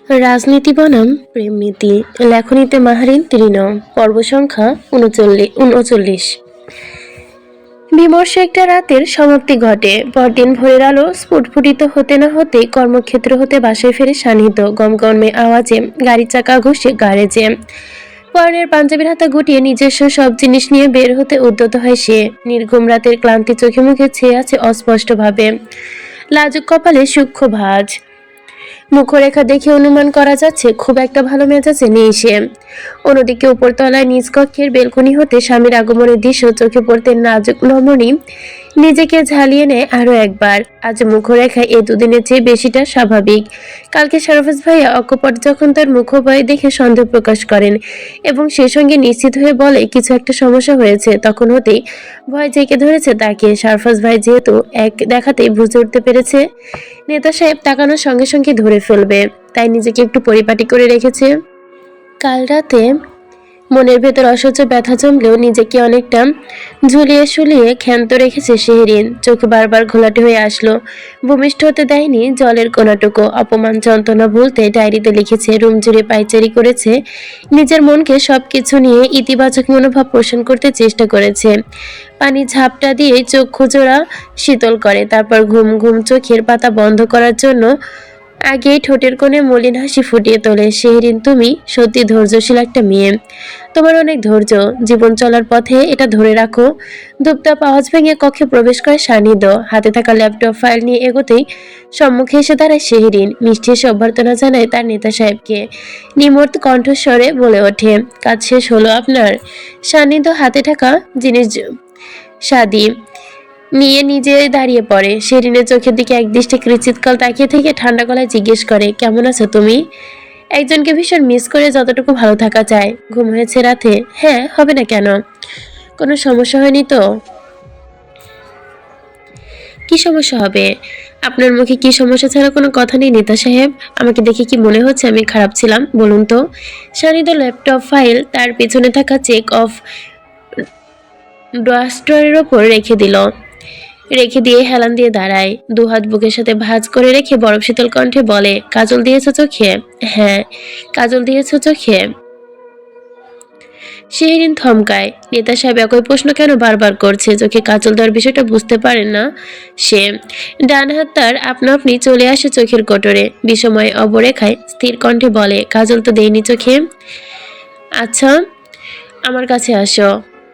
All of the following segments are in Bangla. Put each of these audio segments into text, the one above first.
রাজনীতি বনাম প্রেমনীতি। লেখনীতে মাহারিন তৃণ। পর্ব সংখ্যা 39। বিমর্ষ একটা রাতের সমাপ্তি ঘটে। পরদিন ভোরের আলো স্ফুটফুটিত হতে না হতে কর্মক্ষেত্র হতে বাসায় ফেরে সান্নিধ্য গমগমে আওয়াজে গাড়ি চাকা ঘষে গ্যারেজে। পরনের পাঞ্জাবির হাতা গুটিয়ে নিজস্ব সব জিনিস নিয়ে বের হতে উদ্যত হয় সে। নির্ঘুম রাতের ক্লান্তি চোখে মুখে ছেয়ে আছে অস্পষ্টভাবে। লাজুক কপালে সূক্ষ্ম ভাঁজ। মুখরেখা দেখে অনুমান করা যাচ্ছে খুব একটা ভালো মেজাজে নেই সে। অন্যদিকে উপরতলায় নিজ কক্ষের বেলকনি হতে স্বামীর আগমনের দৃশ্য চোখে পড়তে নাজুক নমনী নিজেকে ঝালিয়ে নেয় আরো একবার। আজ মুখরেখায় এই দুদিনের চেয়ে বেশিটা স্বাভাবিক। কালকে সারফাজ ভাইয়া অকপট যখন তার মুখোপায় দেখে সন্দেহ প্রকাশ করেন এবং সে সঙ্গে নিশ্চিত হয়ে বলে কিছু একটা সমস্যা হয়েছে, তখন হতেই ভয় জেঁকে ধরেছে তাকে। সারফাজ ভাই যেহেতু এক দেখাতেই বুঝে উঠতে পেরেছে নেতা সাহেব তাকানোর সঙ্গে সঙ্গে ধরে ফেলবে, তাই নিজেকে একটু পরিপাটি করে রেখেছে। কাল রাতে মনের ভেতর অসহ্য ব্যথা জমলেও নিজেকে অনেকটা ঝুলিয়ে শুলিয়ে ক্ষান্ত রেখেছে শেহরিন। চোখে বারবার ঘোলাটে হয়ে আসলো। ভূমিষ্ঠ হতে দেয়নি জলের কোনাটুকু। অপমান যন্ত্রণা ভুলতে ডায়েরিতে লিখেছে, রুম জুড়ে পাইচারি করেছে, নিজের মনকে সবকিছু নিয়ে ইতিবাচক মনোভাব পোষণ করতে চেষ্টা করেছে। পানি ঝাপটা দিয়ে চোখ খুচরা শীতল করে, তারপর ঘুম ঘুম চোখের পাতা বন্ধ করার জন্য আগেই ঠোঁটের কোণে মলিন হাসি ফুটিয়ে তোলে। শেহরিন, তুমি সত্যি ধৈর্যশীল একটা মেয়ে। তোমার অনেক ধৈর্য। জীবন চলার পথে এটা ধরে রাখো। ধূপধাপ আওয়াজ ভেঙে কক্ষে প্রবেশ করে সান্নিধ্য। হাতে থাকা ল্যাপটপ ফাইল নিয়ে এগোতেই সম্মুখে এসে দাঁড়ায় শেহরিন। মিষ্টি এসে অভ্যর্থনা জানায় তার নেতা সাহেবকে। নিমর্ত কণ্ঠস্বরে বলে ওঠে, কাজ শেষ হলো আপনার? সান্নিধ্য হাতে থাকা জিনিস সাদি নিয়ে নিজে দাঁড়িয়ে পড়ে। শেরিনের চোখের দিকে একদৃষ্টে কৃচিৎকাল তাকিয়ে থেকে ঠান্ডা গলায় জিজ্ঞেস করে, কেমন আছো তুমি? একজনকে ভীষণ মিস করে যতটুকু ভালো থাকা যায়। ঘুম হয়েছে রাতে? হ্যাঁ, হবে না কেন? কোনো সমস্যা হয়নি তো? কি সমস্যা হবে? আপনার মুখে কি সমস্যা ছাড়া কোনো কথা নেই নেতা সাহেব। আমাকে দেখে কি মনে হচ্ছে আমি খারাপ ছিলাম বলুন তো? সানিদ ল্যাপটপ ফাইল তার পেছনে থাকা চেক অফ ড্রয়ারের ওপর রেখে দিয়ে হেলান দিয়ে দাঁড়ায়। দুহাত বুকের সাথে ভাঁজ করে রেখে বরফ শীতল কণ্ঠে বলে, কাজল দিয়েছ চোখে? হ্যাঁ, কাজল দিয়েছ চোখে? শেহরিন থমকায়। নেতা সাহেব একই প্রশ্ন কেন বারবার করছে? চোখে কাজল দেওয়ার বিষয়টা বুঝতে পারেন না সে। ডান হাত তার আপনা আপনি চলে আসে চোখের কোটরে। বিষময় অবরেখায় স্থির কণ্ঠে বলে, কাজল তো দেয়নি চোখে। আচ্ছা, আমার কাছে আসো।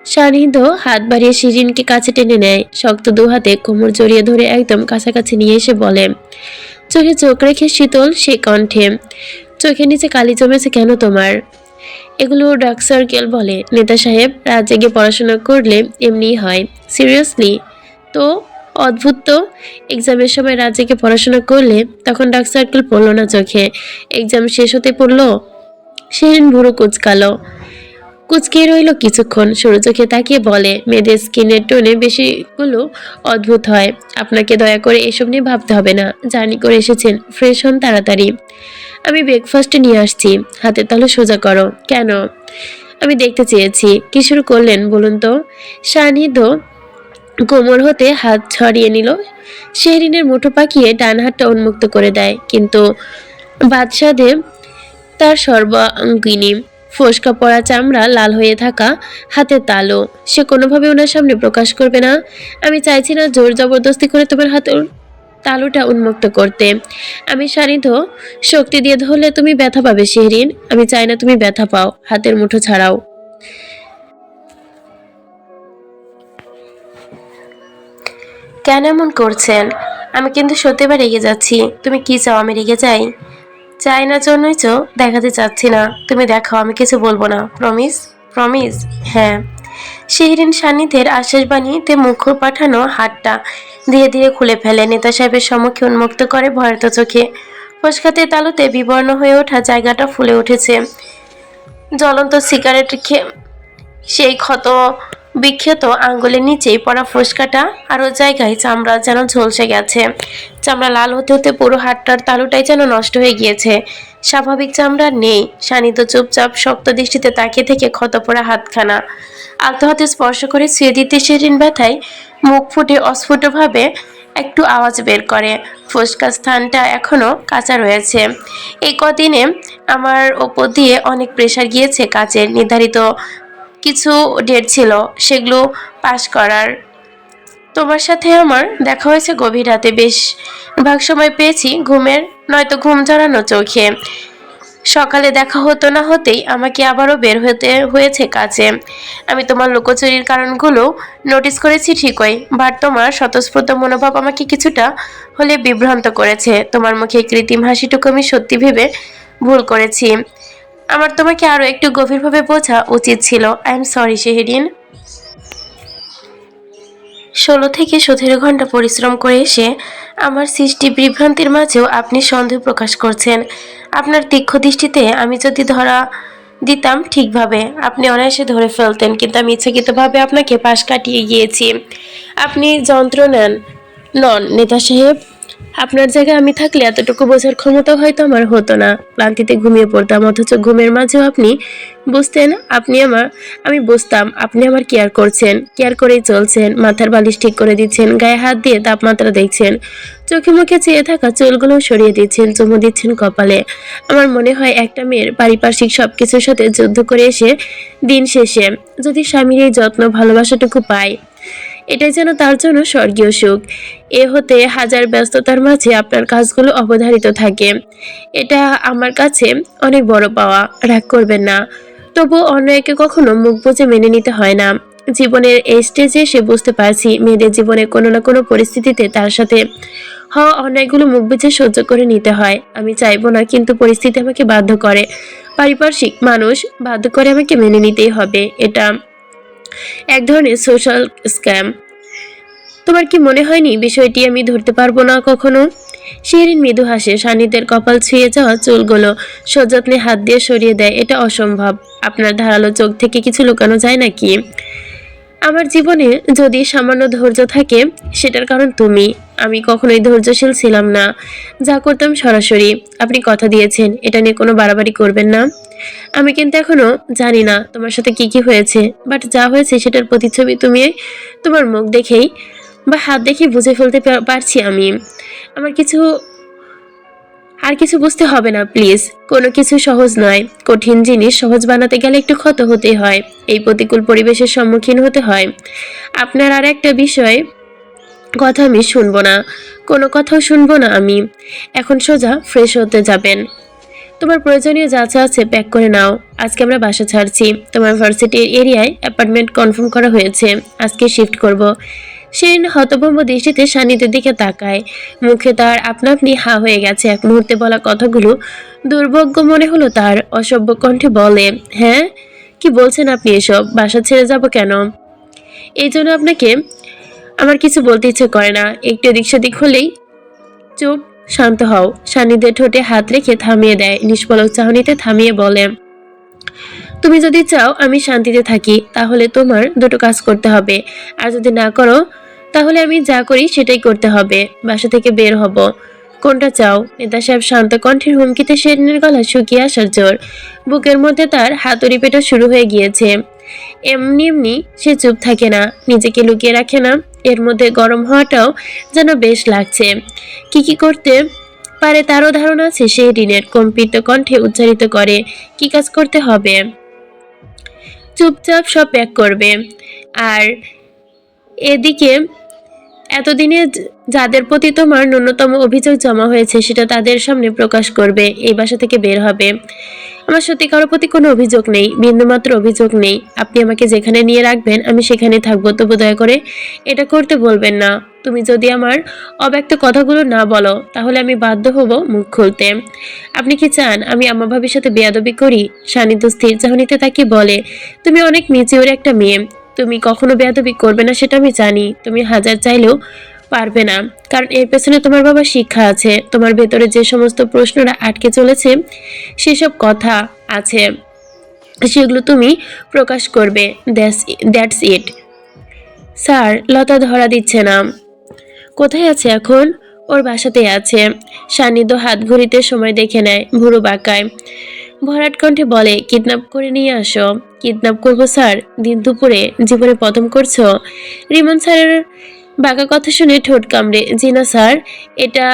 সানিধ্য হাত বাড়িয়ে শিরিনকে কাছে টেনে নেয়। শক্ত দু হাতে কোমর জড়িয়ে ধরে একদম কাছাকাছি নিয়ে এসে বলে, চোখে চোখ রেখে শীতল সে কণ্ঠে, চোখের নিচে কালি জমেছে কেন তোমার? এগুলো ডার্ক সার্কেল বলে নেতা সাহেব। রাত জেগে পড়াশোনা করলে এমনিই হয়। সিরিয়াসলি? তো অদ্ভুত তো। এক্সামের সময় রাত জেগে পড়াশোনা করলে তখন ডার্ক সার্কেল পড়লো না চোখে, এক্সাম শেষ হতে পড়লো। শিরিন ভুরু কুচকে রইল কিছুক্ষণ, সরু চোখে তাকিয়ে বলে, মেয়েদের স্কিনের টোনে বেশিগুলো অদ্ভুত হয়। আপনাকে দয়া করে এসব নিয়ে ভাবতে হবে না। জার্নি করে এসেছেন, ফ্রেশ হন তাড়াতাড়ি। আমি ব্রেকফাস্টে নিয়ে আসছি। হাতের তালু সোজা করো। কেন? আমি দেখতে চেয়েছি। কি শুরু করলেন বলুন তো? সানিধ্য কোমর হতে হাত ছড়িয়ে নিল। শেহরিনের মুঠো পাকিয়ে ডান হাতটা উন্মুক্ত করে দেয়, কিন্তু বাদশাদে তার সর্বাঙ্গিনী ফোসকা পড়া চামড়া, লাল হয়ে থাকা হাতের তালু সে কোনোভাবে ওনার সামনে প্রকাশ করবে না। আমি চাইছি না জোর জবরদস্তি করে তোমার হাতের তালুটা উন্মুক্ত করতে। আমি সান্নিধ্য শক্তি দিয়ে ধরলে তুমি ব্যথা পাবে শেহরিন। আমি চাই না তুমি ব্যথা পাও। হাতের মুঠো ছাড়াও। কেন এমন করছেন? আমি কিন্তু সত্যিবার রেগে যাচ্ছি। তুমি কি চাও আমি রেগে যাই? চাই না জন্যই তো দেখাতে চাচ্ছি না। তুমি দেখাও, আমি কিছু বলবো না। প্রমিস? প্রমিস? হ্যাঁ। শেহরিন সান্নিধ্যের আশ্বাস বাণীতে মুখ পাঠানো হাতটা ধীরে ধীরে খুলে ফেলে। নেতা সাহেবের সম্মুখে উন্মুক্ত করে ভয়ার্ত চোখে। ফসকাতে তালুতে বিবর্ণ হয়ে ওঠা জায়গাটা ফুলে উঠেছে। জ্বলন্ত সিগারেট সেই ক্ষত বিক্ষত আঙ্গুলের নিচেই পড়া ফোসকাটা আরো জায়গায় চামড়া যেন ঝলসে গেছে। চামড়া লাল হতে হতে পুরো হাতটার তালুটাই যেন নষ্ট হয়ে গিয়েছে। স্বাভাবিক চামড়া নেই। সান্নিধ্য চুপচাপ শক্ত দৃষ্টিতে তাকিয়ে থেকে ক্ষত পড়া হাতখানা আলতো হাতে স্পর্শ করে ছুঁয়ে দিতে শেহরিন ব্যথায় মুখ ফুটে অস্ফুটভাবে একটু আওয়াজ বের করে। ফোসকা স্থানটা এখনো কাঁচা রয়েছে। এই কদিনে আমার ওপর দিয়ে অনেক প্রেশার গিয়েছে কাজের। নির্ধারিত কিছু ডেট ছিল, সেগুলো পাস করার। তোমার সাথে আমার দেখা হয়েছে গভীর রাতে, বেশ ভাগ সময় পেয়েছি ঘুমের, নয়তো ঘুম জড়ানো চোখে। সকালে দেখা হতো না হতেই আমাকে আবারও বের হতে হয়েছে কাজে। আমি তোমার লুকোচুরির কারণগুলো নোটিস করেছি ঠিকই, বাট তোমার স্বতঃস্ফূর্ত মনোভাব আমাকে কিছুটা হলে বিভ্রান্ত করেছে। তোমার মুখে কৃত্রিম হাসিটুকু আমি সত্যি ভেবে ভুল করেছি। আমার তোমাকে আরো একটু গভীরভাবে বোঝা উচিত ছিল। I am sorry Shehrin. 16 থেকে 17 ঘন্টা পরিশ্রম করে এসে আমার সৃষ্টি বিভ্রান্তির মাঝেও আপনি সন্দেহ প্রকাশ করছেন। আপনার তীক্ষ্ণ দৃষ্টিতে আমি যদি ধরা দিতাম ঠিকভাবে, আপনি অনায়াসে ধরে ফেলতেন, কিন্তু আমি ইচ্ছাকৃতভাবে আপনাকে পাশ কাটিয়ে গিয়েছি। আপনি যন্ত্র নন নেতা সাহেব। আপনার জায়গায় আমি থাকলে এতটুকু বোঝার ক্ষমতা হয়তো আমার হতো না। ক্লান্তিতে ঘুমিয়ে পড়তাম, অথচ ঘুমের মাঝেও আপনি বুঝতেন, আমি বুঝতাম আপনি আমার কেয়ার করছেন, কেয়ার করেই চলছেন। মাথার বালিশ ঠিক করে দিচ্ছেন, গায়ে হাত দিয়ে তাপমাত্রা দেখছেন, চোখে মুখে চেয়ে থাকা চুলগুলো সরিয়ে দিচ্ছেন, চুমু দিচ্ছেন কপালে। আমার মনে হয় একটা মেয়ের পারিপার্শ্বিক সবকিছুর সাথে যুদ্ধ করে এসে দিন শেষে যদি স্বামীর এই যত্ন ভালোবাসাটুকু পায়, এটাই যেন তার জন্য স্বর্গীয় সুখ। এ হতে হাজার ব্যস্ততার মাঝে আপনার কাজগুলো অবধারিত থাকে, এটা আমার কাছে অনেক বড় পাওয়া। রাগ করবেন না, তবু অন্য একে কখনো মুখ বুজে মেনে নিতে হয় না। জীবনের এই স্টেজে এসে বুঝতে পারছি, মেয়েদের জীবনে কোনো না কোনো পরিস্থিতিতে তার সাথে হওয়া অন্যায়গুলো মুখ বুজে সহ্য করে নিতে হয়। আমি চাইবো না, কিন্তু পরিস্থিতি আমাকে বাধ্য করে, পারিপার্শ্বিক মানুষ বাধ্য করে আমাকে মেনে নিতেই হবে। এটা এক ধরনের সোশ্যাল স্ক্যাম। তোমার কি মনে হয়নি বিষয়টি আমি ধরতে পারবো না কখনো? শিরিন মৃদু হাসে, সান্নিধ্যের কপাল ছুঁয়ে যাওয়া চুলগুলো সযত্নে হাত দিয়ে সরিয়ে দেয়। এটা অসম্ভব। আপনার ধারালো চোখ থেকে কিছু লুকানো যায় নাকি? আমার জীবনে যদি সামান্য ধৈর্য থাকে, সেটার কারণ তুমি। আমি কখনোই ধৈর্যশীল ছিলাম না, যা করতাম সরাসরি। আপনি কথা দিয়েছেন এটা নিয়ে কোনো বাড়াবাড়ি করবেন না। আমি কিন্তু এখনো জানি না তোমার সাথে কি কি হয়েছে, বাট যা হয়েছে সেটার প্রতিচ্ছবি তুমি তোমার মুখ দেখেই বা হাত দেখেই বুঝে ফেলতে পারছি আমি। আমার আর কিছু বুঝতে হবে না প্লিজ। কোনো কিছু সহজ নয়, কঠিন জিনিস সহজ বানাতে গেলে একটু ক্ষত হতেই হয়, এই প্রতিকূল পরিবেশের সম্মুখীন হতে হয়। আপনার আর একটা বিষয় কথা আমি শুনবো না, কোনো কথাও শুনবো না আমি। এখন সোজা ফ্রেশ হতে যাবেন। তোমার প্রয়োজনীয় যা যা আছে প্যাক করে নাও, আজকে আমরা বাসা ছাড়ছি। তোমার ভার্সিটির এরিয়ায় অ্যাপার্টমেন্ট কনফার্ম করা হয়েছে, আজকে শিফট করব। শিরিন হতভম্ব দৃষ্টিতে সান্নিধ্যের দিকে তাকায়, মুখে তার আপনা আপনি হা হয়ে গেছে। এক মুহূর্তে বলা কথাগুলো দুর্ভাগ্য মনে হলো তার, অসভ্য কণ্ঠে বলে, হ্যাঁ কি বলছেন আপনি এসব? বাসা ছেড়ে যাব কেন? এই জন্য আপনাকে আমার কিছু বলতে ইচ্ছে করে না। একটু এদিক সেদিক হলেই চুপ, শান্ত হও। সান্নিধ্যের ঠোঁটে হাত রেখে থামিয়ে দেয়, নিষ্পলক চাহনিতে থামিয়ে বলে, তুমি যদি চাও আমি শান্তিতে থাকি, তাহলে তোমার দুটো কাজ করতে হবে। আর যদি না করো, তাহলে আমি যা করি সেটাই করতে হবে। বাসা থেকে বের হব। কোনটা চাও? নেতা সাহেব শান্ত কণ্ঠের হুমকিতে শেরিনের গলা শুকিয়ে আসার জোর। বুকের মধ্যে তার হাতুড়ি পেটা শুরু হয়ে গিয়েছে। এমনি এমনি সে চুপ থাকে না, নিজেকে লুকিয়ে রাখে না। এর মধ্যে গরম হওয়াটাও যেন বেশ লাগছে। কি কি করতে পারে তারও ধারণা আছে। শেরিনের কম্পিত কণ্ঠে উচ্চারিত করে, কি কাজ করতে হবে? চুপচাপ সব প্যাক করবে। আর এদিকে এতদিনে যাদের প্রতি তোমার ন্যূনতম অভিযোগ জমা হয়েছে সেটা তাদের সামনে প্রকাশ করবে। এই বাসা থেকে বের হবে। আমার সত্যি কারোর প্রতি কোনো অভিযোগ নেই, বিন্দুমাত্র অভিযোগ নেই। আপনি আমাকে যেখানে নিয়ে রাখবেন আমি সেখানে থাকবো, তবু দয়া করে এটা করতে বলবেন না। তুমি যদি আমার অব্যক্ত কথাগুলো না বলো, তাহলে আমি বাধ্য হব মুখ খুলতে। আপনি কি চান আমি আম্মা ভাবির সাথে বেয়াদবি করি? সান্নিধ্য স্থির চাহনিতে তাকে বলে, তুমি অনেক ম্যাচিওর একটা মেয়ে, তুমি কখনো বেয়াদবি করবে না সেটা আমি জানি। তুমি হাজার চাইলেও পারবে না, কারণ এর পেছনে তোমার বাবার শিক্ষা আছে। তোমার ভেতরে যে সমস্ত প্রশ্নটা আটকে চলেছে, সেসব কথা আছে, সেগুলো তুমি প্রকাশ করবে। That's it. স্যার, লতা ধরা দিচ্ছে না। কোথায় আছে এখন? ওর বাসাতেই আছে। সান্নিধ্য হাত ঘড়িতে সময় দেখে নেয়, ভুরু বাঁকায়, ভরাট কণ্ঠে বলে, কিডন্যাপ করে নিয়ে আসো। কিডন্যাপ করবো স্যার? দিন দুপুরে জীবনে প্রথম করছো? রিমন স্যারের বাঁকা কথা শুনে ঠোঁট কামড়ে, জি না স্যার, এটা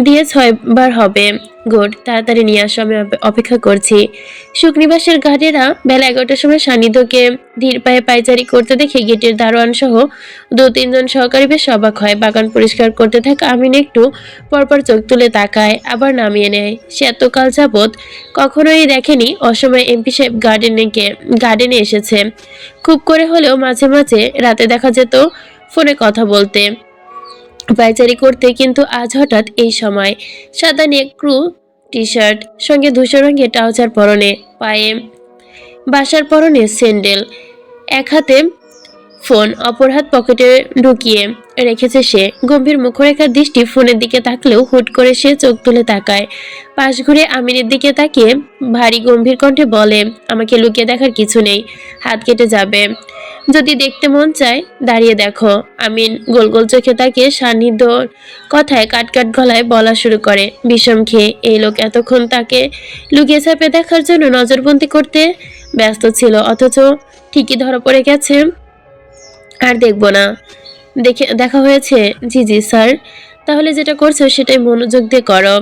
দিয়ে 6 বার হবে। গুড, তাড়াতাড়ি নিয়ে আসো, আমি অপেক্ষা করছি। সুখনিবাসের গার্ডেরা বেলা 11টার সময় সান্নিধ্যকে ধীর পায়ে পায়চারি করতে দেখে গেটের দারোয়ান সহ 2-3 জন সহকারী বেশ অবাক হয়। বাগান পরিষ্কার করতে থাকা আমিন একটু পরপর চোখ তুলে তাকায়, আবার নামিয়ে নেয়। সে এতকাল যাবৎ কখনোই দেখেনি অসময়ে এমপি সাহেব গার্ডেনে এসেছে। খুব করে হলেও মাঝে মাঝে রাতে দেখা যেত ফোনে কথা বলতে, পায়চারি করতে, কিন্তু আজ হঠাৎ এই সময় সাদা নেকড়ু টি শার্ট, সঙ্গে ধূসর রঙের ট্রাউজার পরনে, পায়ে বাসার পরনে স্যান্ডেল, এক হাতে ফোন, অপর হাত পকেটে ঢুকিয়ে রেখেছে সে। গম্ভীর মুখরেখার দৃষ্টি ফোনের দিকে তাকলেও হুট করে সে চোখ তুলে তাকায়। পাশ ঘুরে আমিনের দিকে তাকিয়ে ভারী গম্ভীর কণ্ঠে বলে, আমাকে লুকিয়ে দেখার কিছু নেই, হাত কেটে যাবে। যদি দেখতে মন চায় দাঁড়িয়ে দেখো। আমিন গোল গোল চোখে তাকিয়ে সান্নিধ্যর কথায় কাটকাট গলায় বলা শুরু করে, বিষম খেয়ে এই লোক এতক্ষণ তাকে লুকিয়ে ছাপে দেখার জন্য নজরবন্দি করতে ব্যস্ত ছিল, অথচ ঠিকই ধরা পড়ে গেছে। আর দেখবো না, দেখা হয়েছে। জি জি স্যার। তাহলে যেটা করছো সেটাই মনোযোগ দিয়ে করো,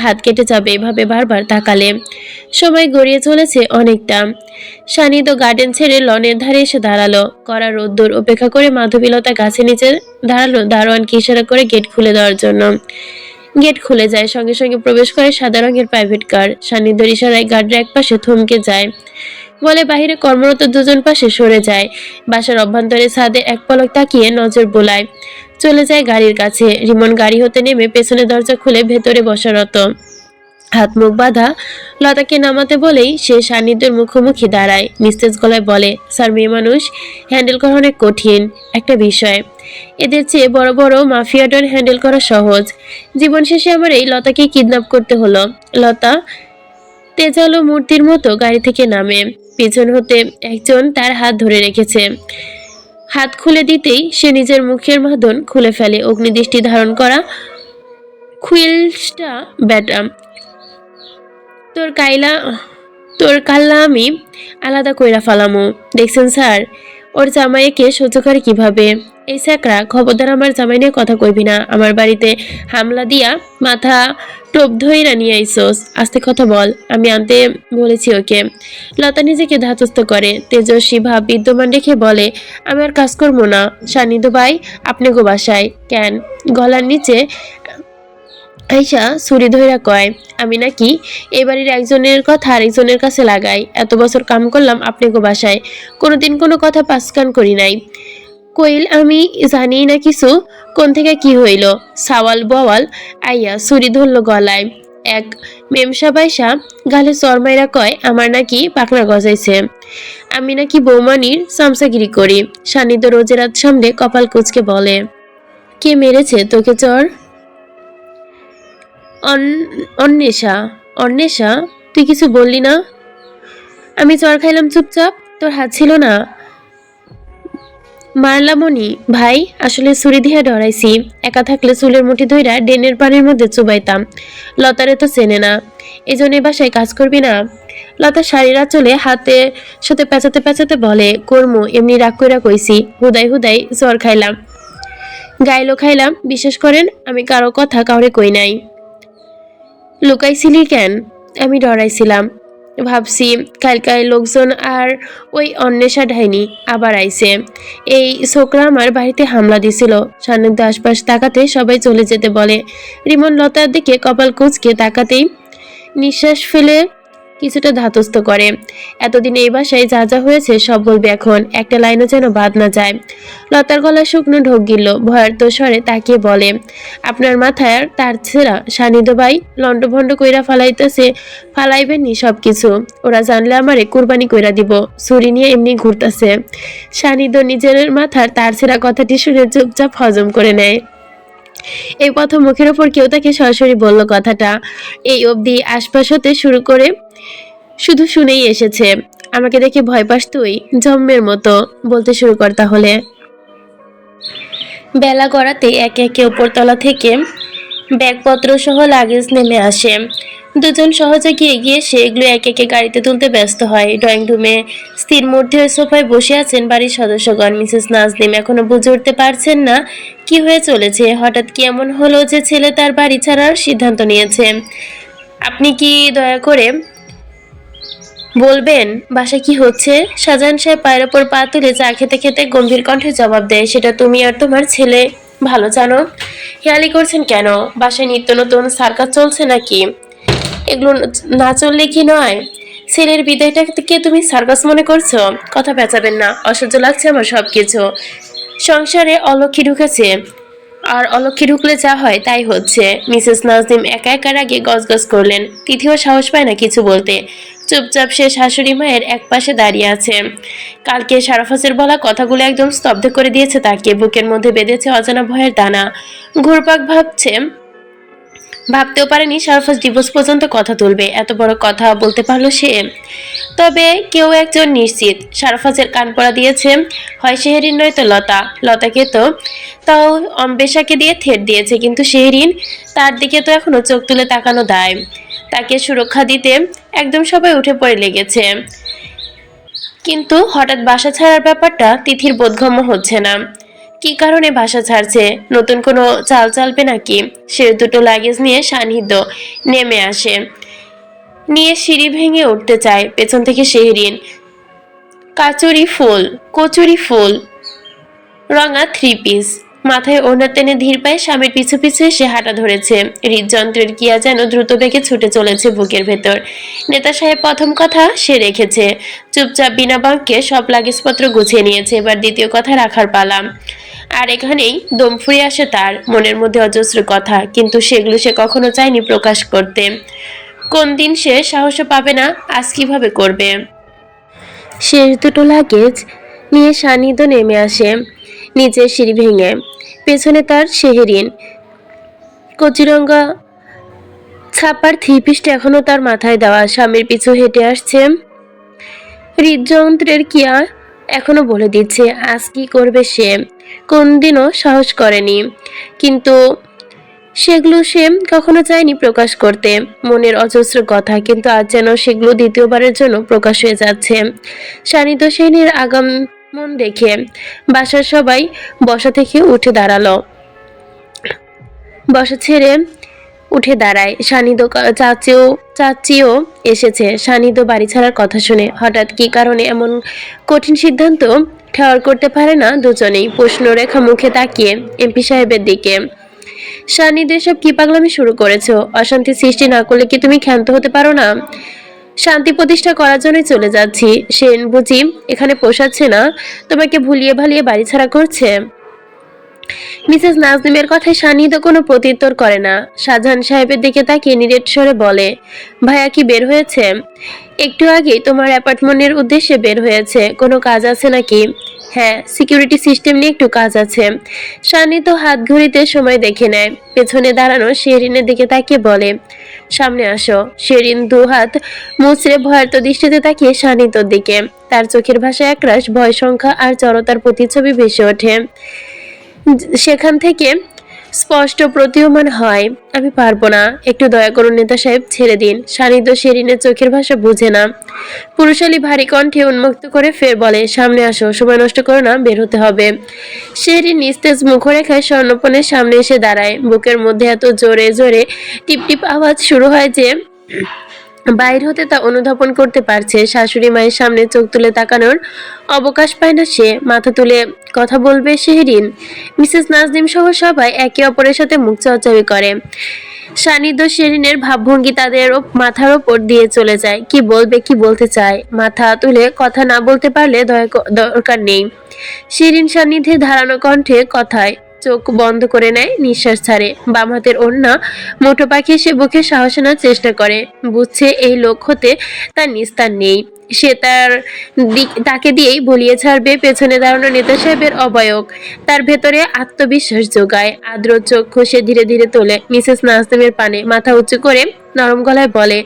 হাত কেটে যাবে এভাবে বারবার তাকালে। সময় গড়িয়ে চলেছে অনেকটা। সানিধ্য গার্ডেন ছেড়ে লনের ধারে এসে দাঁড়ালো। কড়া রোদ্দুর উপেক্ষা করে মাধবীলতা গাছের নিচে দাঁড়ালো দারোয়ানকে ইশারা করে গেট খুলে দেওয়ার জন্য। গেট খুলে যায়, সঙ্গে সঙ্গে প্রবেশ করে সাদা রঙের প্রাইভেট কার। সান্নিধ্যর ইশারায় গার্ডরা একপাশে থমকে যায়, বলে বাহিরে কর্মরত 2জন পাশে সরে যায়। বাসার অভ্যন্তরে ছাদে এক পলক তাকিয়ে নজর বোলায়, চলে যায় গাড়ির কাছে। রিমন গাড়ি হতে নেমে পেছনে দরজা খুলে ভেতরে বসারত, হাত মুখ বাঁধা লতাকে নামাতে বলেই সে সান্নিধ্যের মুখোমুখি দাঁড়ায়। নিস্তেজ গলায় বলে, স্যার, মেয়ে মানুষ হ্যান্ডেল করা অনেক কঠিন একটা বিষয়। এদের চেয়ে বড় বড় মাফিয়া ডন হ্যান্ডেল করা সহজ। জীবন শেষে আমার এই লতাকে কিডন্যাপ করতে হলো। লতা তেজালো মূর্তির মতো গাড়ি থেকে নামে। পেছন হতে একজন তার হাত ধরে রেখেছে। হাত খুলে দিতেই সে নিজের মুখের বাঁধন খুলে ফেলে। অগ্নিদৃষ্টি ধারণ করা খুইলসটা ব্যাটা, তোর কাইলা তোর কাল্লা আমি আলাদা কইরা ফালামু। দেখছেন স্যার, ওর জামাইকে সহ্য করে কিভাবে। এই স্যাকরা, খবরদার আমার জামাই নিয়ে কথা কইবি না। আমার বাড়িতে হামলা দিয়া মাথা টোপ ধইরা নিয়ে আইসোস, আস্তে কথা বল, আমি আনতে বলেছি ওকে। লতা নিজেকে ধাতস্থ করে, তেজস্বী ভাব বিদ্যমান রেখে বলে, আমি আর কাজ করবো না। সান্নিধ্য ভাই, আপনি গো বাসায় কেন? গলার নিচে আইসা ছুরি ধইরা কয়, আমি নাকি এই বাড়ির একজনের কথা আরেকজনের কাছে লাগাই। এত বছর কাম করলাম আপনি গো বাসায়, কোনোদিন কোনো কথা পাসকান করি নাই। কইল আমি জানি না কিছু, কোন থেকে কি হইল। সাওয়াল বওয়াল আইয়া ছুরি ধরল গলায়। এক মেমসা বাইসা গালে চরমাইরা কয়, আমার নাকি পাকনা গজাইছে, আমি নাকি বৌমানির চামচাগিরি করি। সান্নিধ্য রোজের রাত সামনে কপাল কুচকে বলে, কে মেরেছে তোকে চর? অন্বেষা। অন্বেষা, তুই কিছু বললি না? আমি চর খাইলাম চুপচাপ, তোর হাত ছিল না। মারলামনি ভাই, আসলে ছুরি দিয়ে ডরাইছি। একা থাকলে চুলের মুঠি ধইরা ডেনের পানির মধ্যে চুবাইতাম। লতারে তো চেনে না, এই জন্য বাসায় কাজ করবি না। লতা শাড়িরা চলে হাতে সাথে পেঁচাতে পেঁচাতে বলে, কর্ম এমনি রাগ কইরা কইছি, হুদাই হুদাই জ্বর খাইলাম, গাইলো খাইলাম। বিশ্বাস করেন, আমি কারো কথা কাউরে কই নাই। লুকাইছিলি কেন? আমি ডরাইছিলাম, ভাবছি কালকায় লোকজন আর ওই অন্বেষা ডাইনি আবার আইছে। এই ছোকরা আমার বাড়িতে হামলা দিছিল। সান্নিধ্য আশপাশ তাকাতে সবাই চলে যেতে বলে। রিমন লতার দিকে কপাল কুঁচকে তাকাতেই নিঃশ্বাস ফেলে কিছুটা ধাতস্থ করে। এতদিন এই বাসায় যা যা হয়েছে সব বলবে এখন, একটা লাইনও যেন বাদ না যায়। লতার গলা শুকনো ঢোক গিলল, ভয়ার্ত স্বরে তাকিয়ে বলে, আপনার মাথায় আর তার ছেঁড়া সান্নিধ্য ভাই লন্ডভন্ড কইরা ফালাইতেছে। ফালাইবেননি সব কিছু, ওরা জানলে আমারে কুরবানি কইরা দিব। ছুরি নিয়ে এমনি ঘুরতেছে। সান্নিধ্য নিজের মাথার তার ছেঁড়া কথাটি শুনে চুপচাপ হজম করে নেয়। এই প্রথম মুখের ওপর কেউ তাকে সরাসরি বলল কথাটা। এই অবধি আশপাশ হতে শুরু করে শুধু শুনেই এসেছে। আমাকে দেখে ভয় পাস তুই? জম্মের মতো, বলতে শুরু কর তাহলে। বেলা গড়াতে একে একে উপরতলা থেকে ব্যাগপত্র সহ লাগেজ নেমে আসে। দুজন সহযোগী এগিয়ে এসে এগুলো একে একে গাড়িতে তুলতে ব্যস্ত হয়। ড্রয়িং রুমে স্থির মধ্যে সোফায় বসে আছেন বাড়ির সদস্যগণ। মিসেস নাজনীন এখনো বুঝে উঠতে পারছেন না কি হয়ে চলেছে। হঠাৎ কি এমন হলো যে ছেলে তার বাড়ি ছাড়ার সিদ্ধান্ত নিয়েছে? আপনি কি দয়া করে বলবেন বাসায় কি হচ্ছে? শাহজাহান সাহেব পায়ের ওপর পা তুলে চা খেতে খেতে গম্ভীর কণ্ঠে জবাব দেয়, সেটা তুমি আর তোমার ছেলে ভালো জানো। হেয়ালি করছেন কেন? বাসায় নিত্য নতুন সার্কাস চলছে নাকি? এগুলো না চললে কি নয়? ছেলের বিদায়টাকে তুমি সার্কাস মনে করছো? কথা পেঁচাবেন না, অসহ্য লাগছে আমার সবকিছু। সংসারে অলক্ষী ঢুকেছে, আর অলক্ষী ঢুকলে যা হয় তাই হচ্ছে। মিসেস নাজনীন একা একা রাগে গজগজ করলেন। তিথিও সাহস পায় না কিছু বলতে। চুপচাপ সে শাশুড়ি মায়ের এক পাশে দাঁড়িয়ে আছে। কালকে শারাফাজের বলা কথাগুলো একদম স্তব্ধ করে দিয়েছে তাকে। বুকের মধ্যে বেঁধেছে অজানা ভয়ের দানা। ঘুরপাক ভাবতেও পারেনি শারাফাজ ডিভোর্স পর্যন্ত কথা তুলবে। এত বড় কথা বলতে পারলো সে। তবে কেউ একজন নিশ্চিত, শারাফাজের কান পড়া দিয়েছে হয় শেহরিন নয়তো লতা। লতাকে তো তাও অম্বেশাকে দিয়ে থেট দিয়েছে, কিন্তু শেহরিন, তার দিকে তো এখনো চোখ তুলে তাকানো দায়। তাকে সুরক্ষা দিতে একদম সবাই উঠে পড়ে লেগেছে। কিন্তু হঠাৎ বাসা ছাড়ার ব্যাপারটা তিথির বোধগম্য হচ্ছে না। কি কারণে বাসা ছাড়ছে? নতুন কোনো চাল চালবে নাকি? সে দুটো লাগেজ নিয়ে সান্নিধ্য নেমে আসে, নিয়ে সিঁড়ি ভেঙে উঠতে চায়। পেছন থেকে শেহরিন কচুরি ফুল রঙা থ্রি পিস মাথায় ওড়না টেনে ধীর পায়ে স্বামীর পিছু পিছু এসে হাঁটা ধরেছে। হৃদযন্ত্রের কিয়া যেন দ্রুত বেগে ছুটে চলেছে বুকের ভেতর। নেতা সাহেব প্রথম কথা সে রেখেছে, চুপচাপ বিনা বাক্যে সব লাগেজপত্র গুছিয়ে নিয়েছে। এবার দ্বিতীয় কথা রাখার পালা। আর এখানেই দম ফুরিয়ে আসে তার। মনের মধ্যে অজস্র কথা, কিন্তু সেগুলো সে কখনো চায়নি প্রকাশ করতে। কোন দিন সে সাহসও পাবে না, আজ কিভাবে করবে? শেষ দুটো লাগেজ নিয়ে সান্নিধ্য নেমে আসে নিচের সিঁড়ি ভেঙে। পেছনে তার শেহরিন কচিরঙ্গা ছাপার থ্রি পিসটা এখনো তার মাথায় দেওয়া। স্বামীর পিছু হেঁটে আসছে। হৃদযন্ত্রের কিয়া এখনো বলে দিচ্ছে আজ কি করবে সে। কোনদিনও সাহস করেনি, কিন্তু সেগুলো সে কখনো চায়নি প্রকাশ করতে। মনের অজস্র কথা, কিন্তু আজ যেন সেগুলো দ্বিতীয়বারের জন্য প্রকাশ হয়ে যাচ্ছে। সান্নিধ্য সেনের আগমন দেখে বাসার সবাই বসা থেকে উঠে দাঁড়ালো। বসা ছেড়ে উঠে দাঁড়ায়। চাচিও এসেছে। সান্নিধ্য বাড়ি ছাড়ার কথা শুনে হঠাৎ কি কারণে এমন কঠিন সিদ্ধান্ত ঠেওয়ার করতে পারে না দুজনেই। প্রশ্নরেখা মুখে তাকিয়ে এমপি সাহেবের দিকে। সান্নিধ্য সব কি পাগলামি শুরু করেছো? অশান্তি সৃষ্টি না করলে কি তুমি ক্ষান্ত হতে পারো না? শান্তি প্রতিষ্ঠা করার জন্যই চলে যাচ্ছি। সেন বুঝি এখানে পোষাচ্ছে না? তোমাকে ভুলিয়ে ভালিয়ে বাড়ি ছাড়া করছে? মিসেস নাজনীনের কথায় সান্নিধ্য কোনো প্রত্যুত্তর করে না। শাহজাহান সাহেবের দিকে তাকিয়ে নিরেট স্বরে বলে, ভাইয়া কি বের হয়েছে? একটু আগেই তোমার অ্যাপার্টমেন্টের উদ্দেশ্যে বের হয়েছে। কোনো কাজ আছে নাকি? হ্যাঁ, সিকিউরিটি সিস্টেম নিয়ে একটু কাজ আছে। সান্নিধ্য হাত ঘড়িতে সময় দেখে নেয়। পেছনে দাঁড়ানো শেরিনের দিকে তাকিয়ে বলে, সামনে আসো। শেরিন দু হাত মুচড়ে ভয়ার্ত দৃষ্টিতে তাকিয়ে সান্নিধ্যর দিকে। তার চোখের ভাষায় একরাশ ভয়, সংখ্যা আর জড়তার প্রতিচ্ছবি ভেসে ওঠে। সেখান থেকে স্পষ্ট প্রতীয়মান হয়, আমি পারবো না, একটু দয়া করুন নেতা সাহেব, ছেড়ে দিন। সান্নিধ্য শেরিনের চোখের ভাষা বুঝে না। পুরুষালী ভারী কণ্ঠে উন্মুক্ত করে ফের বলে, সামনে আসো, সময় নষ্ট করো না, বের হতে হবে। শেরিন নিস্তেজ মুখরেখায় স্বর্ণপনের সামনে এসে দাঁড়ায়। বুকের মধ্যে এত জোরে জোরে টিপ টিপ আওয়াজ শুরু হয় যে বাইর হতে তা অনুধাবন করতে পারছে। শাশুড়ি মায়ের সামনে চোখ তুলে তাকানোর অবকাশ পায় না সে। মাথা তুলে কথা বলবে শেহরিন? মিসেস নাজনীন সহ সবাই একে অপরের সাথে মুখ চাওয়াচাওয়ি করে। সান্নিধ্য শেরিনের ভাবভঙ্গি তাদের মাথার ওপর দিয়ে চলে যায়। কি বলবে, কি বলতে চায়? মাথা তুলে কথা না বলতে পারলে দরকার নেই। শেরিন সান্নিধ্যে ধারানো কণ্ঠে কথায় চোখ বন্ধ করে নেয়, নিঃশ্বাস ছাড়ে। বাম হাতের ওড়না মুঠো পাখি সে বুকে সাহস আনার চেষ্টা করে। বুঝছে এই লোক হতে তার নিস্তার নেই। সে তাকে দিয়েই ভুলিয়ে ছাড়বে। পেছনে দাঁড়ানো নেতা সাহেবের অবয়ব তার ভেতরে আত্মবিশ্বাস যোগায়। আদ্র চক্ষু সে ধীরে ধীরে তোলে মিসেস নাজনীনের পানে, মাথা উঁচু করে নরম গলায় বলে,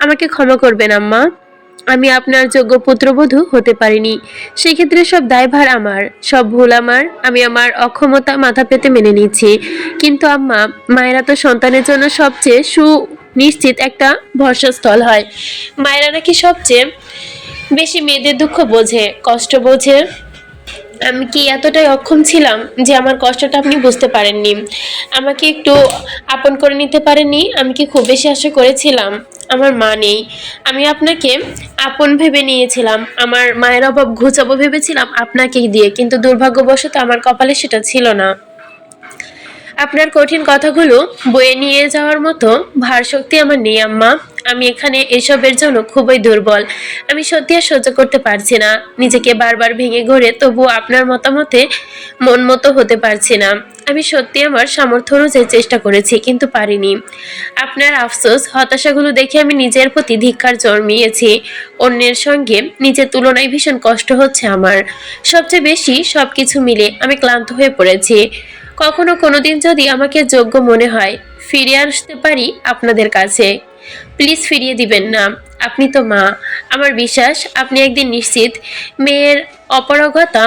আমাকে ক্ষমা করবেন আম্মা। আমি আপনার যোগ্য পুত্রবধূ হতে পারিনি। সেক্ষেত্রে সব দায়ভার আমার, সব ভুল আমার। আমি আমার অক্ষমতা মাথা পেতে মেনে নিচ্ছি। কিন্তু আম্মা, মায়েরা তো সন্তানের জন্য সবচেয়ে সুনিশ্চিত একটা ভরসাস্থল হয়। মায়েরা নাকি সবচেয়ে বেশি মেয়েদের দুঃখ বোঝে, কষ্ট বোঝে। আমি কি এতটাই অক্ষম ছিলাম যে আমার কষ্টটা আপনি বুঝতে পারেননি? আমাকে একটু আপন করে নিতে পারেননি? আমি কি খুব বেশি আশা করেছিলাম? আমার মা নেই, আমি আপনাকে আপন ভেবে নিয়েছিলাম। আমার মায়ের অভাব ঘুচাবো ভেবেছিলাম আপনাকে দিয়ে, কিন্তু দুর্ভাগ্যবশত আমার কপালে সেটা ছিল না। আপনার কঠিন কথাগুলো বয়ে নিয়ে যাওয়ার মতো ভার শক্তি আমার নেই আম্মা। আমি এখানে এসবের জন্য খুবই দুর্বল। আমি সত্যি আর সহ্য করতে পারছি না নিজেকে বারবার ভেঙে ঘোরে, তবুও আপনার মতামতে মন মতো হতে পারছি না। আমি সত্যি আমার সামর্থ্য অনুযায়ী চেষ্টা করেছি, কিন্তু পারিনি। আপনার আফসোস, হতাশাগুলো দেখে আমি নিজের প্রতি ধিক্কার জন্মিয়েছি। অন্যের সঙ্গে নিজের তুলনায় ভীষণ কষ্ট হচ্ছে আমার। সবচেয়ে বেশি সবকিছু মিলে আমি ক্লান্ত হয়ে পড়েছি। কখনো কোনোদিন যদি আমাকে যোগ্য মনে হয়, ফিরে আসতে পারি আপনাদের কাছে। প্লিজ ফিরিয়ে দিবেন না। আপনি তো মা। আমার বিশ্বাস আপনি একদিন নিশ্চিত মেয়ের অপারগতা,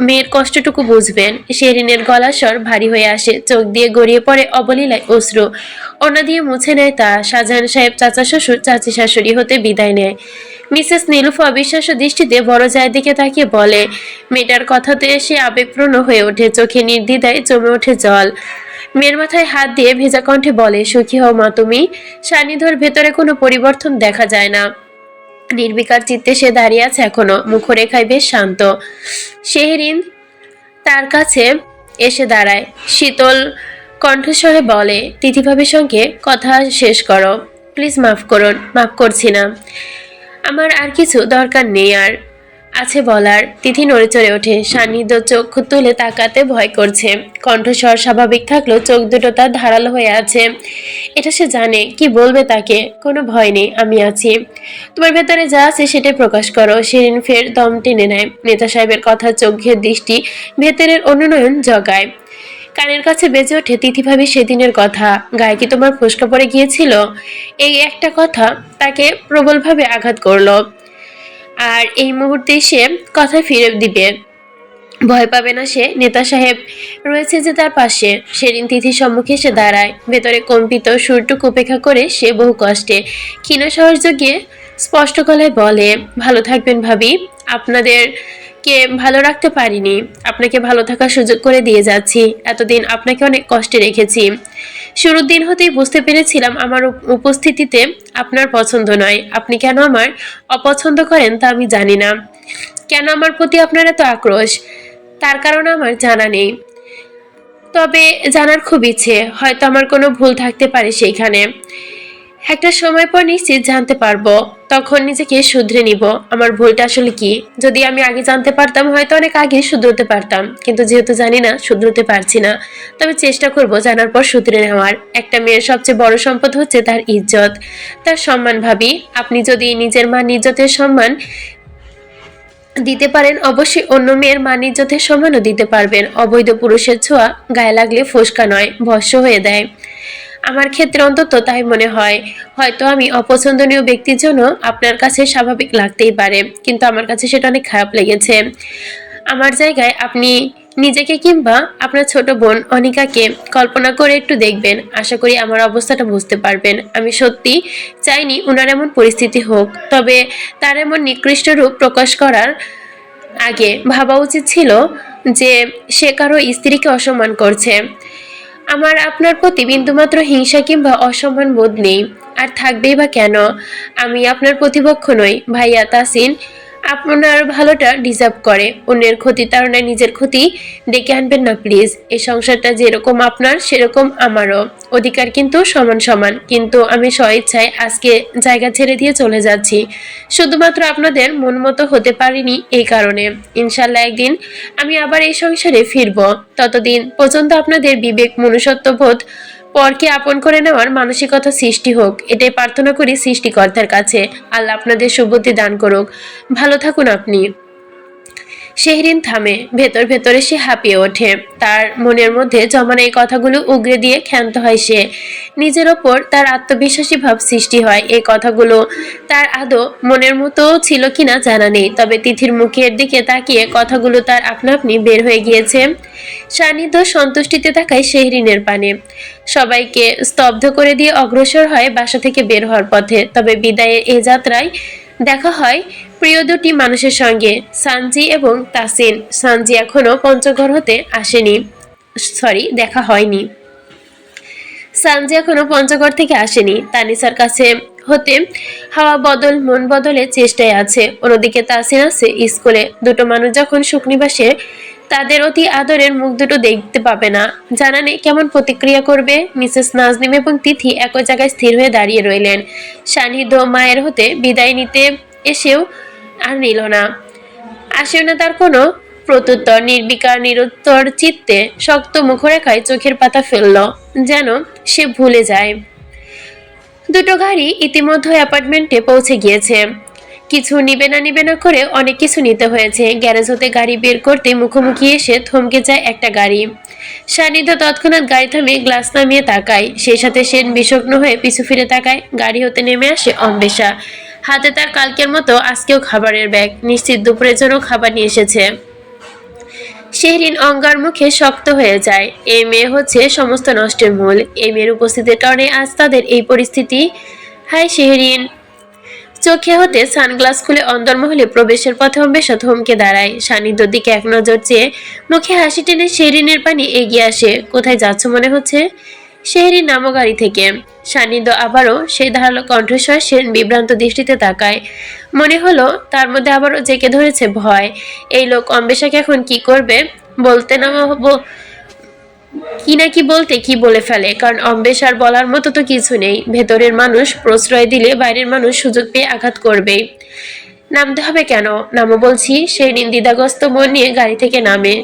মেয়ের কষ্টটুকু বুঝবেন। শেরিনের গলা স্বর ভারী হয়ে আসে, চোখ দিয়ে গড়িয়ে পড়ে অবলীলায় অশ্রু। ওনা দিয়ে মুছে নেয় তা। শাহজাহান সাহেব চাচা শ্বশুর চাচি শাশুড়ি হতে বিদায় নেয়। মিসেস নীলুফা অবিশ্বাস্য দৃষ্টিতে বড় জায়ের দিকে তাকিয়ে বলে, মেয়েটার কথাতে এসে আবেগপ্রণ হয়ে ওঠে, চোখে নির্দ্বিধায় জমে ওঠে জল। মেয়ের মাথায় হাত দিয়ে ভেজা কণ্ঠে বলে, সুখী হও মা তুমি। সান্নিধ্যর ভেতরে কোনো পরিবর্তন দেখা যায় না। নির্বিকার চিত্তে সে দাঁড়িয়ে আছে এখনো, মুখরেখায় বেশ শান্ত। শেহরিন তার কাছে এসে দাঁড়ায়, শীতল কণ্ঠস্বরে বলে, তিথিভাবির সঙ্গে কথা শেষ করো। প্লিজ মাফ করুন। মাফ করছি না। আমার আর কিছু দরকার নেই আর আছে বলার। তিথি নড়ে চড়ে ওঠে, সান্নিধ্য চোখ তুলে তাকাতে ভয় করছে। কণ্ঠস্বর স্বাভাবিক থাকলেও চোখ দুটো তার ধারালো হয়ে আছে। এটা সে জানে। কি বলবে তাকে? কোনো ভয় নেই, আমি আছি। তোমার ভেতরে যা আছে সেটাই প্রকাশ করো। শিরিন ফের দম টেনে নেয়। নেতা সাহেবের কথা চোখের দৃষ্টি ভেতরের অনুনয়ন জগায়। কানের কাছে বেজে ওঠে তিথি ভাবি সেদিনের কথা। গায়ে কি তোমার ফোসকা পড়ে গিয়েছিল? এই একটা কথা তাকে প্রবলভাবে আঘাত করলো। আর এই মুহূর্তে সে কথা ফিরে দিবে। ভয় পাবে না সে। নেতা সাহেব রয়েছে যে তার পাশে। সেদিন তিথির সম্মুখে সে দাঁড়ায়। ভেতরে কম্পিত সুরটুকু উপেক্ষা করে সে বহু কষ্টে ক্ষীণ সহযোগে স্পষ্ট গলায় বলে, ভালো থাকবেন ভাবি। আপনাদেরকে ভালো রাখতে পারিনি, আপনাকে ভালো থাকার সুযোগ করে দিয়ে যাচ্ছি। এতদিন আপনাকে অনেক কষ্টে রেখেছি। শুরুর দিন হতেই বুঝতে পেরেছিলাম আমার উপস্থিতিতে আপনার পছন্দ নয়। আপনি কেন আমার অপছন্দ করেন তা আমি জানি না। কেন আমার প্রতি আপনার এত আক্রোশ, তার কারণ আমার জানা নেই। তবে জানার খুব ইচ্ছে। হয়তো আমার কোনো ভুল থাকতে পারে সেইখানে। একটা সময় পর নিশ্চিত জানতে পারবো। তখন নিজেকে শুধরে নিব। আমার ভুলটা আসলে কি। যদি আমি আগে জানতে পারতাম, হয়তো অনেক আগে শুধরতে পারতাম। কিন্তু যেহেতু জানি না, শুধরতে পারছি না। তবে চেষ্টা করব জানার পর শুধরে নেওয়ার। একটা মেয়ের সবচেয়ে বড় সম্পদ হচ্ছে তার ইজ্জত, তার সম্মান। ভাবি, আপনি যদি নিজের মান ইজ্জতের সম্মান দিতে পারেন, অবশ্যই অন্য মেয়ের মান ইজ্জতের সম্মানও দিতে পারবেন। অবৈধ পুরুষের ছোঁয়া গায়ে লাগলে ফোসকা নয়, ভস্ম হয়ে দেয়। আমার ক্ষেত্রে অন্তত তাই মনে হয়। হয়তো আমি অপছন্দনীয় ব্যক্তির জন্য আপনার কাছে স্বাভাবিক লাগতেই পারে, কিন্তু আমার কাছে সেটা অনেক খারাপ লেগেছে। আমার জায়গায় আপনি নিজেকে কিংবা আপনার ছোট বোন অনিকাকে কল্পনা করে একটু দেখবেন। আশা করি আমার অবস্থাটা বুঝতে পারবেন। আমি সত্যি চাইনি উনার এমন পরিস্থিতি হোক, তবে তার এমন নিকৃষ্ট রূপ প্রকাশ করার আগে ভাবা উচিত ছিল যে সে কারো স্ত্রীকে অসম্মান করছে। আমার আপনার প্রতি বিন্দুমাত্র হিংসা কিংবা অসম্মান বোধ নেই, আর থাকবেই বা কেন? আমি আপনার প্রতিপক্ষ নই ভাইয়া তাসিন। আপনার ভালোটা ডিজার্ভ করে। অন্যের ক্ষতি তাড়নায় নিজের ক্ষতি ডেকে আনবেন না প্লিজ। এই সংসারটা যেরকম আপনার সেরকম আমারও অধিকার, কিন্তু সমান সমান। কিন্তু আমি স্বইচ্ছায় আজকে জায়গা ছেড়ে দিয়ে চলে যাচ্ছি, শুধুমাত্র আপনাদের মন মতো হতে পারিনি এই কারণে। ইনশাল্লাহ একদিন আমি আবার এই সংসারে ফিরবো। ততদিন পর্যন্ত আপনাদের বিবেক মনুষ্যত্ববোধ, পরকে আপন করে নেওয়ার মানসিকতা সৃষ্টি হোক, এটাই প্রার্থনা করি সৃষ্টিকর্তার কাছে। আল্লাহ আপনাদের সুবুদ্ধি দান করুক। ভালো থাকুন আপনি। শেহরিন থামে, ভেতর ভেতরে সে হাঁপিয়ে ওঠে। তার মনের মধ্যে জমানো এই কথাগুলো উগরে দিয়ে ক্ষান্ত হয় সে। নিজের ওপর তার আত্মবিশ্বাসী ভাব সৃষ্টি হয়। এই কথাগুলো তার আদৌ মনের মতো ছিল কিনা জানা নেই, তবে তিথির মুখের দিকে তাকিয়ে কথাগুলো তার আপনা আপনি বের হয়ে গিয়েছে। সান্নিধ্য সন্তুষ্টিতে তাকায় শেহরিনের পানে, সবাইকে স্তব্ধ করে দিয়ে অগ্রসর হয় বাসা থেকে বের হওয়ার পথে। তবে বিদায়ের এ যাত্রায় দেখা হয় প্রিয় দুটি মানুষের সঙ্গে, সানজি এবং তাসিন। সানজি এখনো পঞ্চগড় হতে আসেনি, দেখা হয়নি। সানজি এখনো পঞ্চগড় থেকে আসেনি, তানিসার কাছে হতে হাওয়া বদল মন বদলের চেষ্টায় আছে। অন্যদিকে তাসিন আছে স্কুলে। দুটো মানুষ যখন সুখনিবাসে, তাদের অতি আদরের মুখ দুটো দেখতে পাবে না। জানা নেই কেমন প্রতিক্রিয়া করবে। মিসেস নাজনিম এবং তিথি একই জায়গায় স্থির হয়ে দাঁড়িয়ে রইলেন। সান্নিধ্য মায়ের হতে বিদায় নিতে এসেও আর নিল না, আসেও না তার কোনো প্রত্যুত্তর। নির্বিকার নিরুত্তর চিত্তে শক্ত মুখরেখায় চোখের পাতা ফেলল, যেন সে ভুলে যায়। দুটো গাড়ি ইতিমধ্যে অ্যাপার্টমেন্টে পৌঁছে গিয়েছে। কিছু নিবে না করে অনেক কিছু নিতে হয়েছে। গ্যারেজ হতে গাড়ি বের করতে মুখোমুখি এসে থমকে যায় একটা গাড়ি। সান্নিধ্য তৎক্ষণাৎ গাড়ি থামিয়ে গ্লাস নামিয়ে তাকায়, সেই সাথে সেন বিষগ্ন হয়ে পিছু ফিরে তাকায়। গাড়ি হতে নেমে আসে অম্বেষা, হাতে তার কালকের মতো আজকেও খাবারের ব্যাগ। নিশ্চিত দুপুরের জন্য খাবার নিয়ে এসেছে। শেহরিন অঙ্গার মুখে শক্ত হয়ে যায়। এই মেয়ে হচ্ছে সমস্ত নষ্টের মূল। এই মেয়ের উপস্থিতির কারণে আজ তাদের এই পরিস্থিতি। হাই শেহরিন। চোখে হতে সানগ্লাস খুলে অন্দরমহলে প্রবেশের পথে অম্বেষা থমকে দাঁড়ায়। সান্নিধ্যর দিকে এক নজর চেয়ে মুখে হাসি টেনে শেহরিনের পানি এগিয়ে আসে। কোথায় যাচ্ছ মনে হচ্ছে? শেহরিন নামো গাড়ি থেকে। সান্নিধ্য আবারও সেই ধারালো কণ্ঠস্বর সেন বিভ্রান্ত দৃষ্টিতে তাকায়। মনে হলো তার মধ্যে আবারও জেঁকে ধরেছে ভয়। এই লোক অম্বেষাকে এখন কি করবে? বলতে না কি না কি বলতে কি বলে ফেলে, কারণ অম্বেষার বলার মতো তো কিছু নেই। ভেতরের মানুষ প্রশ্রয় দিলে বাইরের মানুষ সুযোগ পেয়ে আঘাত করবেই। নামতে হবে কেন? নামো বলছি। সেই দ্বিধাগ্রস্ত মন নিয়ে গাড়ি থেকে নামে।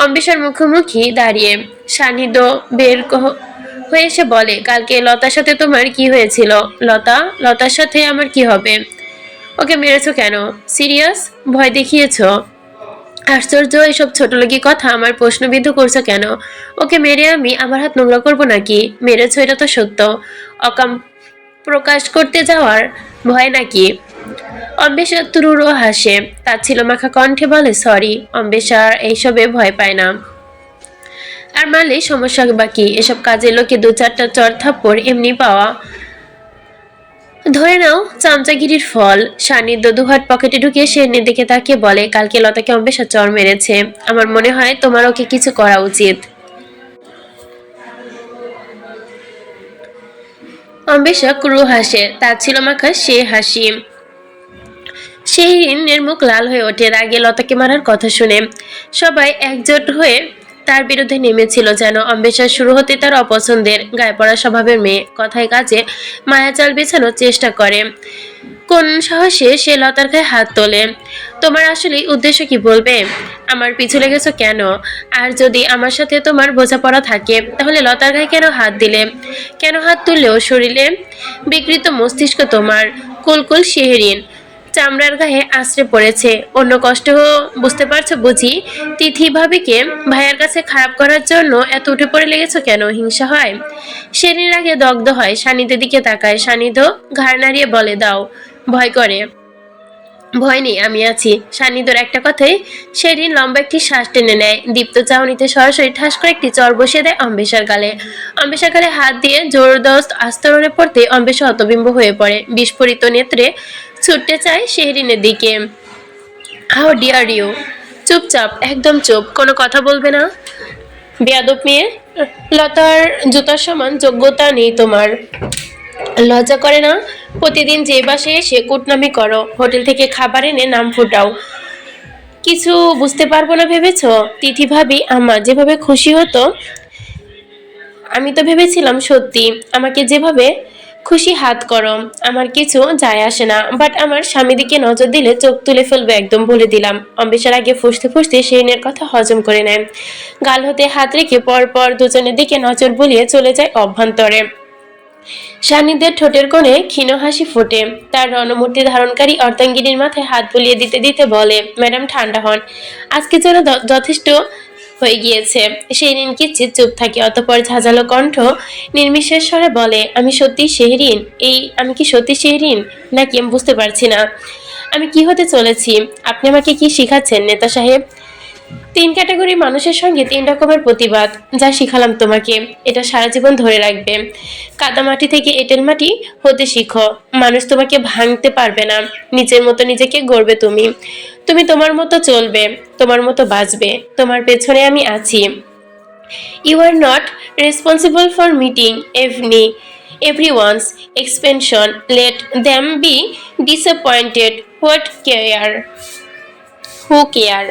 অম্বেষার মুখোমুখি দাঁড়িয়ে সান্নিধ্য বের হয়ে এসে বলে, কালকে লতার সাথে তোমার কি হয়েছিল? লতার সাথে আমার কি হবে? ওকে মেরেছো কেন? সিরিয়াস? ভয় দেখিয়েছো? আশ্চর্য, এসব ছোটলোকি কথা আমার প্রশ্নবিদ্ধ করছো কেন? ওকে মেরে আমি আমার হাত নোংরা করবো নাকি? মেরেছো এটা তো সত্য, অকাম প্রকাশ করতে যাওয়ার ভয় নাকি? অম্বেষা তুরুরও হাসে, তার ছিল মাখা কণ্ঠে বলে, সরি। অম্বেষা এইসবে ভয় পায় না। আর মারলে সমস্যা বাকি, এসব কাজে লোকে দু চারটা চর থাপ্পড় এমনি পাওয়া ধরে নাও চামচাগিরির ফল। সান্নিধ্য দুহাত পকেটে ঢুকিয়ে সেনের দিকে তাকিয়ে বলে, কালকে লতাকে অম্বেষা চর মেরেছে। আমার মনে হয় তোমার ওকে কিছু করা উচিত। অম্বেষা ক্রু হাসে, তার ছিল মাখা সে হাসি। শেহরিনের মুখ লাল হয়ে ওঠে রাগে লতাকে মারার কথা শুনে। সবাই একজোট হয়ে তার বিরুদ্ধে নেমেছিল যেন। অম্বেষা শুরু হতে তার অপছন্দের, গায়ে পড়া স্বভাবের মেয়ে, কথায় কাজে মায়াজাল বেছানোর চেষ্টা করে। কোন সাহসে সে লতার গায়ে হাত তোলে? তোমার আসলে উদ্দেশ্য কি বলবে? আমার পিছু লেগেছো কেন? আর যদি আমার সাথে তোমার বোঝাপড়া থাকে, তাহলে লতার গায়ে কেন হাত দিলে? কেন হাত তুললেও শরীরে বিকৃত মস্তিষ্ক তোমার। কুলকুল শেহরিন চামড়ার গায়ে আশ্রে পড়েছে। অন্য কষ্ট বুঝতে পারছো বুঝি? তিথি ভাবিকে ভাইয়ার কাছে খারাপ করার জন্য এত উঠে পড়ে লেগেছো কেন? হিংসা হয়? শেরিন আগে দগ্ধ হয়, সান্নিধ্যের দিকে তাকায়। সান্নিধ্য ঘাড় নাড়িয়ে বলে, দাও। ভয় করে? ভয় নেই, আমি আছি। সান্নিধ্যর একটা কথাই শেরিন লম্বা একটি শ্বাস টেনে নেয়। দীপ্ত চাউনিতে সরাসরি ঠাস করে একটি চর বসিয়ে দেয় অম্বেষার গালে। অম্বেষার গালে হাত দিয়ে জোরদস্ত আস্তরণে পড়তে অম্বেষা হতবিম্ব হয়ে পড়ে। বিস্ফোরিত নেত্রে ছুটতে চায় শেহরিনের দিকে। How dear you! চুপচাপ, একদম চুপ, কোনো কথা বলবে না। বেয়াদব মেয়ে, লতার জুতার সমান যোগ্যতা নেই তোমার। লজ্জা করে না? প্রতিদিন যে বাসায় এসে কুটনামি করো, হোটেল থেকে খাবার এনে নাম ফুটাও, কিছু বুঝতে পারবো না ভেবেছো? তিথি ভাবি আমার যেভাবে খুশি হতো, আমি তো ভেবেছিলাম সত্যি আমাকে যেভাবে খুশি হাত করো, আমার কিছু যায় আসে না, বাট আমার স্বামী দিকে নজর দিলে চোখ তুলে ফেলবে একদম, বলে দিলাম। অম্বেষার আগে ফুসতে ফুসতে শেরিনের কথা হজম করে নেয়। গাল হতে হাত রেখে পরপর দুজনের দিকে নজর বুলিয়ে চলে যায় অভ্যন্তরে। সান্নিধ্যের ঠোঁটের কোণে ক্ষীণ হাসি ফোটে। তার রণমূর্তি ধারণকারী অর্ধাঙ্গিনীর মাথায় হাত বুলিয়ে দিতে দিতে বলে, ম্যাডাম ঠান্ডা হন, আজকে যেন যথেষ্ট হয়ে গিয়েছে। সেই ঋণ কিচ্ছিত চুপ থাকে, অতঃপর ঝাঁঝালো কণ্ঠ নির্বিশেষ স্বরে বলে, আমি কি সত্যি শেহরিন নাকি আমি বুঝতে পারছি না আমি কি হতে চলেছি। আপনি আমাকে কি শিখাচ্ছেন নেতা সাহেব? 3 ক্যাটাগরির মানুষের সঙ্গে 3 রকমের প্রতিবাদ। যা শিখালাম তোমাকে, এটা সারা জীবন ধরে রাখবে। কাদামাটি থেকে এঁটেল মাটি হতে শিখো। মানুষ তোমাকে ভাঙতে পারবে না। নিজের মতো নিজেকে গড়বে তুমি। তুমি তোমার মতো চলবে, তোমার মতো বাঁচবে। তোমার পেছনে আমি আছি। You are not responsible for meeting everyone's expansion. Let them be disappointed. Who care?